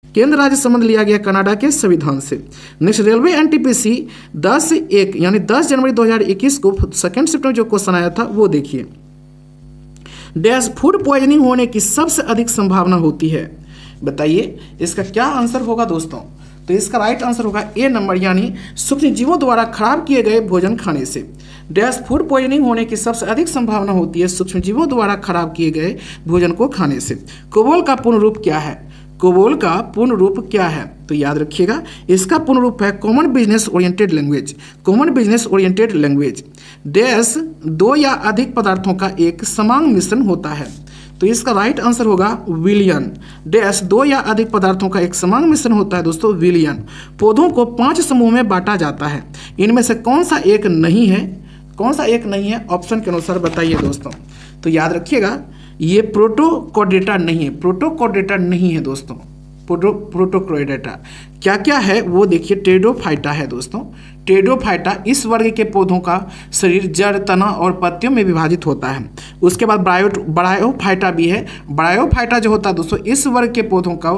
केंद्र राज्य संबंध लिया गया कनाडा के संविधान से। नेक्स्ट, रेलवे एनटीपीसी 10/1 यानी 10 जनवरी 2021 को सेकेंड शिफ्ट में जो क्वेश्चन आया था वो देखिए। डैश फूड पॉइजनिंग होने की सबसे अधिक संभावना होती है, बताइए इसका क्या आंसर होगा दोस्तों। तो इसका राइट आंसर होगा ए नंबर, यानी सूक्ष्म जीवों द्वारा खराब किए गए भोजन खाने से। डैश फूड पॉइजनिंग होने की सबसे अधिक संभावना होती है सूक्ष्म जीवों द्वारा खराब किए गए भोजन को खाने से। कोबोल का पूर्ण रूप क्या है? कोबोल का पूर्ण रूप क्या है? तो याद रखिएगा, इसका पूर्ण रूप है common business oriented language. Common business oriented language. Dash 2 या अधिक पदार्थों का एक समान मिश्रण होता है। तो इसका राइट आंसर होगा विलियन। डैश 2 या अधिक पदार्थों का एक समान मिश्रण होता है दोस्तों, विलियन। पौधों को 5 समूह में बांटा जाता है, इनमें से कौन सा एक नहीं है? कौन सा एक नहीं है ऑप्शन के अनुसार बताइए दोस्तों। तो याद रखिएगा, ये प्रोटोकोडेटा नहीं है, प्रोटोकोडेटा नहीं है दोस्तों। प्रोटोकोडेटा क्या क्या है वो देखिए। टेरिडोफाइटा है दोस्तों। टेरिडोफाइटा इस वर्ग के पौधों का शरीर जड़, तना और पत्तियों में विभाजित होता है। उसके बाद ब्रायोफाइटा भी है। ब्रायोफाइटा जो होता है दोस्तों, इस वर्ग के पौधों का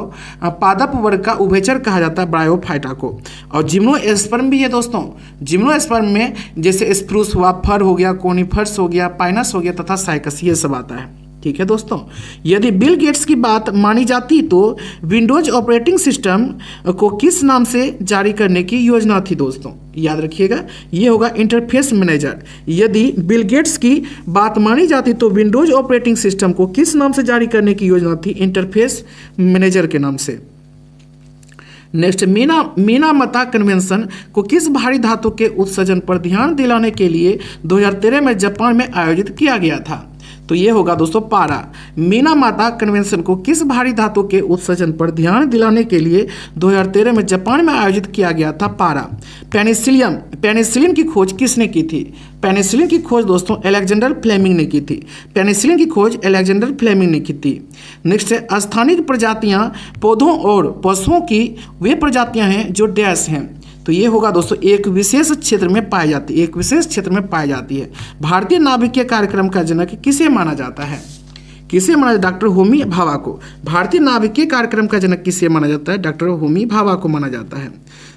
पादप वर्ग का उभयचर कहा जाता है ब्रायोफाइटा को। और जिम्नोस्पर्म भी है दोस्तों। जिम्नोस्पर्म में जैसे स्प्रूस हुआ, फर हो गया, कोनिफर्स हो गया, पाइनस हो गया तथा साइकस, ये सब आता है। ठीक है दोस्तों, यदि बिल गेट्स की बात मानी जाती तो विंडोज ऑपरेटिंग सिस्टम को किस नाम से जारी करने की योजना थी दोस्तों? याद रखिएगा, ये होगा इंटरफेस मैनेजर। यदि बिल गेट्स की बात मानी जाती तो विंडोज ऑपरेटिंग सिस्टम को किस नाम से जारी करने की योजना थी? इंटरफेस मैनेजर के नाम से। नेक्स्ट, मिनामाता कन्वेंशन को किस भारी धातु के उत्सर्जन पर ध्यान दिलाने के लिए 2013 में जापान में आयोजित किया गया था? तो ये होगा दोस्तों पारा। मिनामाता कन्वेंशन को किस भारी धातु के उत्सर्जन पर ध्यान दिलाने के लिए 2013 में जापान में आयोजित किया गया था? पारा। पेनिसिलिन की खोज किसने की थी? पेनिसिलिन की खोज दोस्तों अलेक्जेंडर फ्लेमिंग ने की थी। पेनिसिलिन की खोज अलेक्जेंडर फ्लेमिंग ने की थी। नेक्स्ट है, स्थानिक प्रजातियां पौधों और पशुओं की वे प्रजातियां हैं जो डैश हैं। तो ये होगा दोस्तों एक विशेष क्षेत्र में पाई जाती है, एक विशेष क्षेत्र में पाई जाती है। भारतीय नाभिकीय कार्यक्रम का जनक किसे माना जाता है? किसे माना जाता है? डॉक्टर होमी भाभा को। भारतीय नाभिकीय कार्यक्रम का जनक किसे माना जाता है? डॉक्टर होमी भाभा को माना जाता है।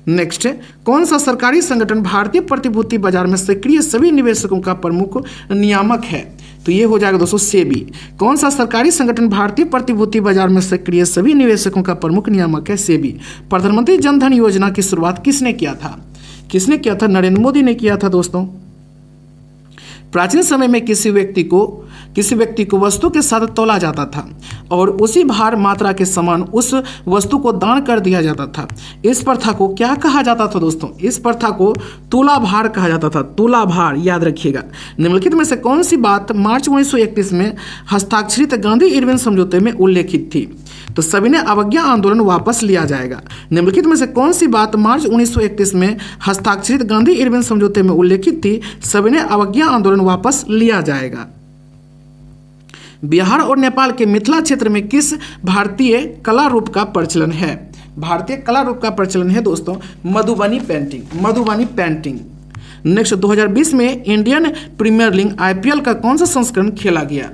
नेक्स्ट, कौन सा सरकारी संगठन भारतीय प्रतिभूति बाजार में सक्रिय सभी निवेशकों का प्रमुख नियामक है? तो ये हो जाएगा दोस्तों सेबी। कौन सा सरकारी संगठन भारतीय प्रतिभूति बाजार में सक्रिय सभी निवेशकों का प्रमुख नियामक है? सेबी। प्रधानमंत्री जन धन योजना की शुरुआत किसने किया था? किसने किया था? नरेंद्र मोदी ने किया था दोस्तों। प्राचीन समय में किसी व्यक्ति को वस्तु के साथ तौला जाता था और उसी भार मात्रा के समान उस वस्तु को दान कर दिया जाता था। इस प्रथा को क्या कहा जाता था दोस्तों? इस प्रथा को तुला भार कहा जाता था। तुला भार, याद रखिएगा। निम्नलिखित में से कौन सी बात मार्च 1931 में हस्ताक्षरित गांधी इरविन समझौते में उल्लेखित थी? तो सविनय अवज्ञा आंदोलन वापस लिया जाएगा। निम्नलिखित में से कौन सी बात मार्च 1931 में हस्ताक्षरित गांधी इरविन समझौते में उल्लेखित थी? सविनय अवज्ञा आंदोलन वापस लिया जाएगा। बिहार और नेपाल के मिथिला क्षेत्र में किस भारतीय कला रूप का प्रचलन है? भारतीय कला रूप का प्रचलन है दोस्तों Madhubani painting. Madhubani painting. Next, 2020 में इंडियन प्रीमियर लीग IPL का कौन सा संस्करण खेला गया?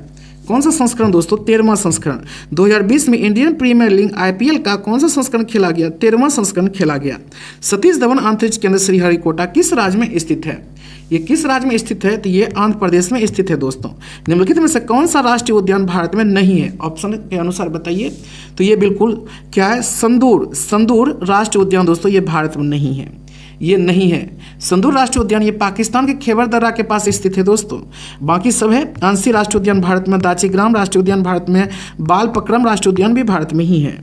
कौन सा संस्करण दोस्तों? 13वां संस्करण। 2020 में इंडियन प्रीमियर लीग IPL का कौन सा संस्करण खेला गया? 13वां संस्करण खेला गया। सतीश धवन अंतरिक्ष केंद्र श्रीहरिकोटा किस राज्य में स्थित है? ये किस राज्य में स्थित है? तो ये आंध्र प्रदेश में स्थित है दोस्तों। निम्नलिखित में से कौन सा राष्ट्रीय उद्यान भारत में नहीं है? ऑप्शन के अनुसार बताइए। तो ये बिल्कुल क्या है? संदूर राष्ट्रीय उद्यान दोस्तों ये भारत में नहीं है, ये नहीं है। संदूर राष्ट्रीय उद्यान ये पाकिस्तान के खैबर दर्रा के पास स्थित है दोस्तों। बाकी सब है। अंशी राष्ट्रीय उद्यान भारत में, दाचीग्राम राष्ट्रीय उद्यान भारत में, बालपक्रम राष्ट्रीय उद्यान भी भारत में ही है।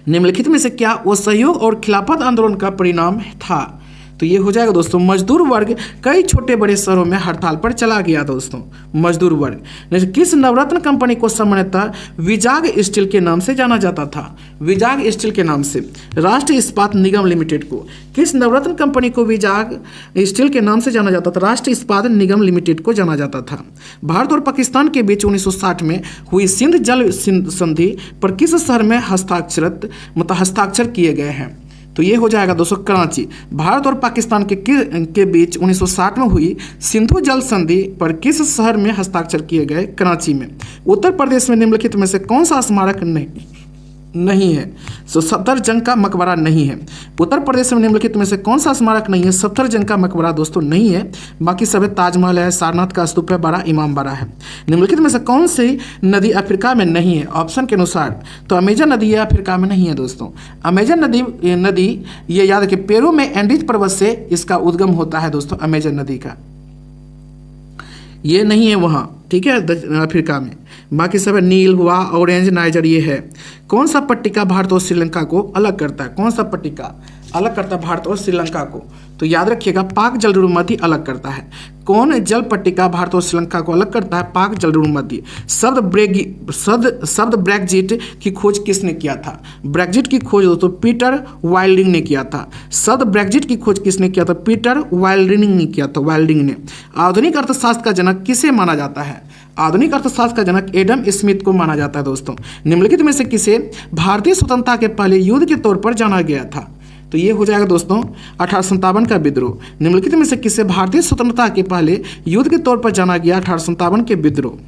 निम्नलिखित में से क्या असहयोग और खिलाफत आंदोलन का परिणाम था? तो ये हो जाएगा दोस्तों मजदूर वर्ग कई छोटे बड़े शहरों में हड़ताल पर चला गया दोस्तों। मजदूर वर्ग। किस नवरत्न कंपनी को सामान्यतः विजाग स्टील के नाम से जाना जाता था? विजाग स्टील के नाम से। राष्ट्रीय इस्पात निगम लिमिटेड को। किस नवरत्न कंपनी को विजाग स्टील के नाम से जाना जाता था? राष्ट्रीय इस्पात निगम लिमिटेड को जाना जाता था। भारत और पाकिस्तान के बीच 1960 में हुई सिंध जल संधि पर किस शहर में हस्ताक्षर किए गए हैं? तो ये हो जाएगा दोस्तों कराची। भारत और पाकिस्तान के बीच 1960 में हुई सिंधु जल संधि पर किस शहर में हस्ताक्षर किए गए? कराची में। उत्तर प्रदेश में निम्नलिखित में से कौन सा स्मारक नहीं है। सफदरजंग का मकबरा नहीं है। उत्तर प्रदेश में निम्नलिखित में से कौन सा स्मारक नहीं है? सफदरजंग का मकबरा दोस्तों नहीं है। बाकी सब ताजमहल है, सारनाथ का स्तूप है, बड़ा इमाम बाड़ा है। निम्नलिखित में से कौन सी नदी अफ्रीका में नहीं है? ऑप्शन के अनुसार तो अमेजन नदी ये अफ्रीका में नहीं है दोस्तों। अमेजन नदी ये याद रखिए पेरू में एंडीज पर्वत से इसका उद्गम होता है दोस्तों, अमेजन नदी का। ये नहीं है वहाँ, ठीक है, अफ्रीका में। बाकी सब नील हुआ, ऑरेंज, नाइजर ये है। कौन सा पट्टिका भारत और श्रीलंका को अलग करता है? कौन सा पट्टिका अलग करता है भारत और श्रीलंका को? तो याद रखिएगा पाक जलरूमध्य अलग करता है। कौन जल पट्टिका भारत और श्रीलंका को अलग करता है? पाक जलरूमध्य। शब्द ब्रेग्जिट की खोज किसने किया था? ब्रेग्जिट की खोज दोस्तों पीटर वाइल्डिंग ने किया था। शब्द ब्रेग्जिट की खोज किसने किया था? पीटर वाइल्डिंग ने किया था, वाइल्डिंग ने। आधुनिक अर्थशास्त्र का जनक किसे माना जाता है? आधुनिक अर्थशास्त्र का जनक एडम स्मिथ को माना जाता है दोस्तों। निम्नलिखित में से किसे भारतीय स्वतंत्रता के पहले युद्ध के तौर पर जाना गया था? तो ये हो जाएगा दोस्तों 1857 का विद्रोह। निम्नलिखित में से किसे भारतीय स्वतंत्रता के पहले युद्ध के तौर पर जाना गया? 1857 के विद्रोह।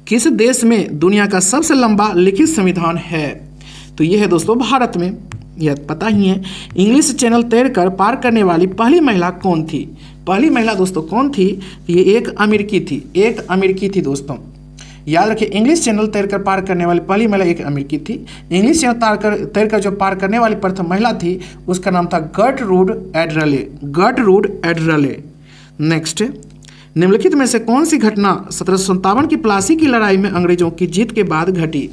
किस देश में दुनिया का सबसे लंबा लिखित संविधान है? तो ये है दोस्तों भारत में, यह पता ही है। इंग्लिश चैनल तैरकर पार करने वाली पहली महिला कौन थी? पहली महिला दोस्तों कौन थी? ये एक अमेरिकी थी दोस्तों। याद रखिए इंग्लिश चैनल तैरकर पार करने वाली पहली महिला एक अमेरिकी थी। इंग्लिश चैनल तैरकर जो पार करने वाली प्रथम महिला थी उसका नाम था गर्टरूड एडरले। नेक्स्ट, निम्नलिखित में से कौन सी घटना 1757 की प्लासी की लड़ाई में अंग्रेजों की जीत के बाद घटी?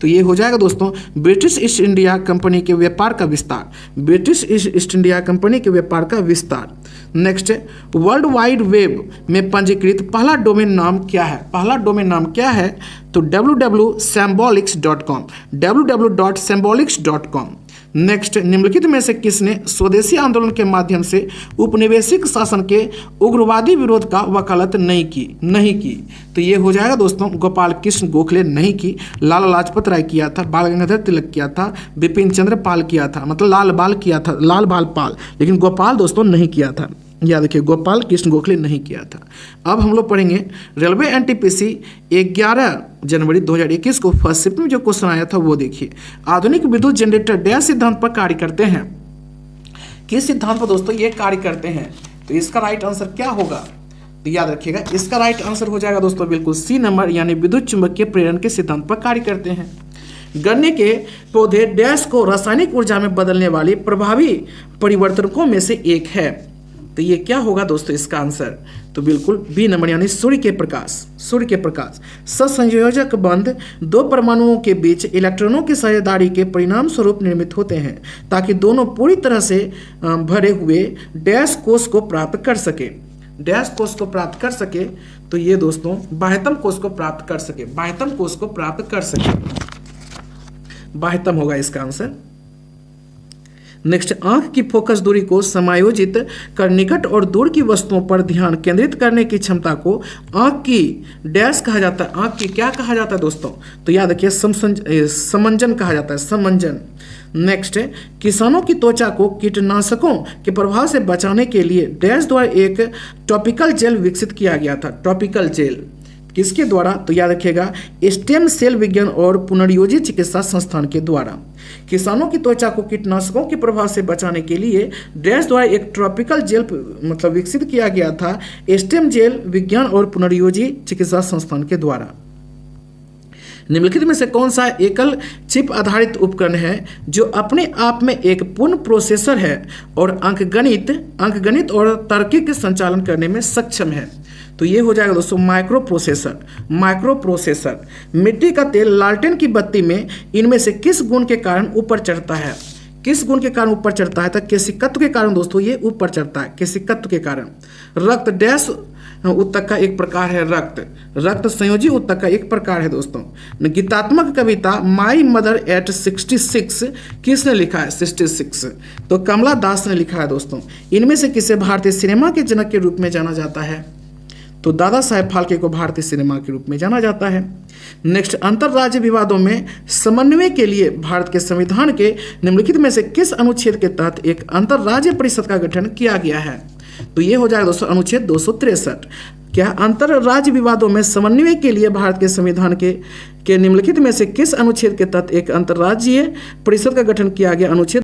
तो ये हो जाएगा दोस्तों ब्रिटिश ईस्ट इंडिया कंपनी के व्यापार का विस्तार। ब्रिटिश ईस्ट इंडिया कंपनी के व्यापार का विस्तार। नेक्स्ट, वर्ल्ड वाइड वेब में पंजीकृत पहला डोमेन नाम क्या है? पहला डोमेन नाम क्या है? तो www.symbolics.com। नेक्स्ट, निम्नलिखित में से किसने स्वदेशी आंदोलन के माध्यम से उपनिवेशिक शासन के उग्रवादी विरोध का वकालत नहीं की? तो ये हो जाएगा दोस्तों गोपाल कृष्ण गोखले नहीं की। लाला लाजपत राय किया था, बाल गंगाधर तिलक किया था, बिपिन चंद्र पाल किया था, मतलब लाल बाल पाल, लेकिन गोपाल दोस्तों नहीं किया था। याद रखिए गोपाल कृष्ण गोखले नहीं किया था। अब हम लोग पढ़ेंगे रेलवे एनटीपीसी 11 जनवरी 2021 को फर्स्ट शिफ्ट में जो क्वेश्चन आया था वो देखिए। आधुनिक विद्युत जनरेटर डैश सिद्धांत पर कार्य करते हैं। किस सिद्धांत पर दोस्तों ये कार्य करते हैं? तो इसका राइट आंसर क्या होगा? तो याद रखिएगा इसका राइट आंसर हो जाएगा दोस्तों बिल्कुल सी नंबर, यानी विद्युत चुंबकीय प्रेरण के सिद्धांत पर कार्य करते हैं। गन्ने के पौधे डैश को रासायनिक ऊर्जा में बदलने वाली प्रभावी परिवर्तनकों में से एक है। तो ये क्या होगा दोस्तों इसका आंसर? तो बिल्कुल बी नंबर, यानी सूर्य के प्रकाश। ससंयोजक बंध दो परमाणुओं के बीच इलेक्ट्रॉनों की साझेदारी के परिणाम स्वरूप निर्मित होते हैं ताकि दोनों पूरी तरह से भरे हुए डैश कोष को प्राप्त कर सके। तो ये दोस्तों बाह्यतम कोष को प्राप्त कर सके। बाह्यतम होगा इसका आंसर। नेक्स्ट, आंख की फोकस दूरी को समायोजित कर निकट और दूर की वस्तुओं पर ध्यान केंद्रित करने की क्षमता को आंख की डैश कहा जाता है। आंख की क्या कहा जाता है दोस्तों? तो याद रखिए समंजन कहा जाता है, समंजन। नेक्स्ट, किसानों की त्वचा को कीटनाशकों के प्रभाव से बचाने के लिए डैश द्वारा एक टॉपिकल जेल विकसित किया गया था। टॉपिकल जेल किसके द्वारा? तो याद रखिएगा स्टेम सेल विज्ञान और पुनर्योजी चिकित्सा संस्थान के द्वारा। किसानों की त्वचा को कीटनाशकों के प्रभाव से बचाने के लिए डैश द्वारा एक ट्रॉपिकल जेल मतलब विकसित किया गया था स्टेम जेल विज्ञान और पुनर्योजी चिकित्सा संस्थान के द्वारा। निम्नलिखित में से कौन सा एकल चिप आधारित उपकरण है जो अपने आप में एक पूर्ण प्रोसेसर है और अंकगणित और तार्किक संचालन करने में सक्षम है? तो ये हो जाएगा दोस्तों माइक्रोप्रोसेसर। मिट्टी का तेल लालटेन की बत्ती में इनमें से किस गुण के कारण ऊपर चढ़ता है? तो केशिकत्व के कारण दोस्तों ये ऊपर चढ़ता है, केशिकत्व के कारण। रक्त डैश उत्तक का एक प्रकार है, रक्त संयोजी उत्तक का एक प्रकार है दोस्तों। गीतात्मक कविता माई मदर एट 66 किसने लिखा है? 66 तो कमला दास ने लिखा है दोस्तों। इनमें से किसे भारतीय सिनेमा के जनक के रूप में जाना जाता है? तो दादा साहेब फाल्के को भारतीय सिनेमा के रूप में जाना जाता है। नेक्स्ट, अंतरराज्य विवादों में समन्वय के लिए भारत के संविधान के निम्नलिखित में से किस अनुच्छेद के तहत एक अंतरराज्य परिषद का गठन किया गया है? तो ये हो जाएगा दोस्तों अनुच्छेद 263। क्या अंतर्राज्य विवादों में समन्वय के लिए भारत के संविधान के निम्नलिखित में से किस अनुच्छेद के तहत एक अंतर्राज्यीय परिषद का गठन किया गया? अनुच्छेद